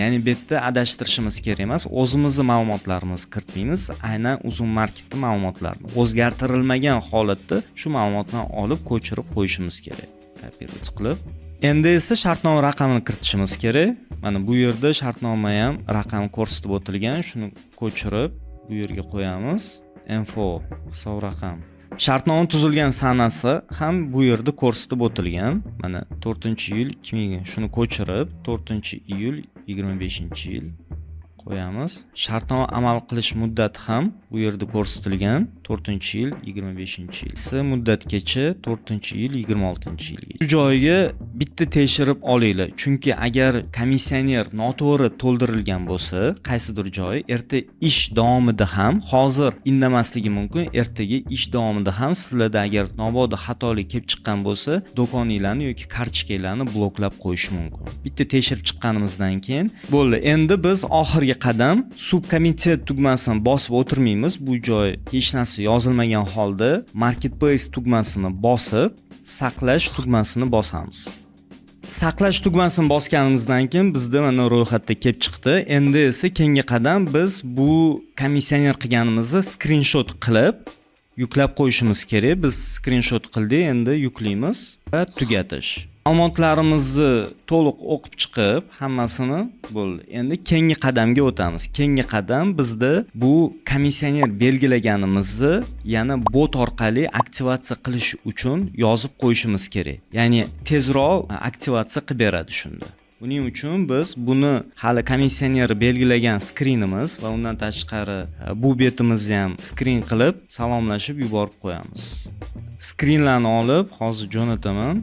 Ya'ni bu yerda adashtirishimiz kerak emas, o'zimizning ma'lumotlarimizni kiritmaymiz, aynan uzun marketning ma'lumotlarini o'zgartirilmagan holatda shu ma'lumotni olib ko'chirib qo'yishimiz kerak. Kopировать qilib. Endi esa shartnoma raqamini kiritishimiz kerak. Mana bu yerda shartnoma ham raqam ko'rsatib o'tilgan, shuni ko'chirib bu yerga qo'yamiz. Info hisob raqam. Shartnoma tuzilgan sanasi ham bu yerda ko'rsatib o'tilgan. Mana 4-iyul 2000 shuni ko'chirib 4-iyul 25-yil qo'yamiz. Shartnoma amal qilish muddati ham bu yerda ko'rsatilgan 4-yil 25-yil. Muddatgacha 4-yil 26-yilga. Shu joyiga bitta tekshirib olinglar, chunki agar komissioner noto'g'ri to'ldirilgan bo'lsa, qaysidir joyi erta ish davomida ham hozir indamasligi mumkin, ertaga ish davomida ham sizlarda agar mabodo xatolik kelib chiqqan bo'lsa, do'koninglarni yoki kartochkalarni bloklab qo'yish mumkin. Bitta tekshirib chiqqanimizdan keyin bo'ldi. Endi biz oxirgi qadam subkomitet tugmasini bosib o'tirmaymiz. Bu joy hech narsa yozilmagan holda marketplace tugmasini bosib, saqlash tugmasini bosamiz. Saqlash tugmasini bosganimizdan keyin bizda mana ro'yxatda kelib chiqdi. Endi esa keyingi qadam biz bu komissioner qilganimizni screenshot qilib yuklab qo'yishimiz kerak. Biz screenshot qildik, endi yuklaymiz va tugatish. Ma'lumotlarimizni to'liq o'qib chiqib, hammasini bo'ldi. Endi keyingi qadamga o'tamiz. Keyingi qadam bizda bu komissioner belgilaganimizni yana bot orqali aktivatsiya qilish uchun yozib qo'yishimiz kerak. Ya'ni tezroq aktivatsiya qilib beradi shunda. Buning uchun biz buni hali komissioner belgilagan skrinimiz va undan tashqari bu betimizni ham skrin qilib salomlashib yuborib qo'yamiz. Skrinlarni olib hozir jo'nataman.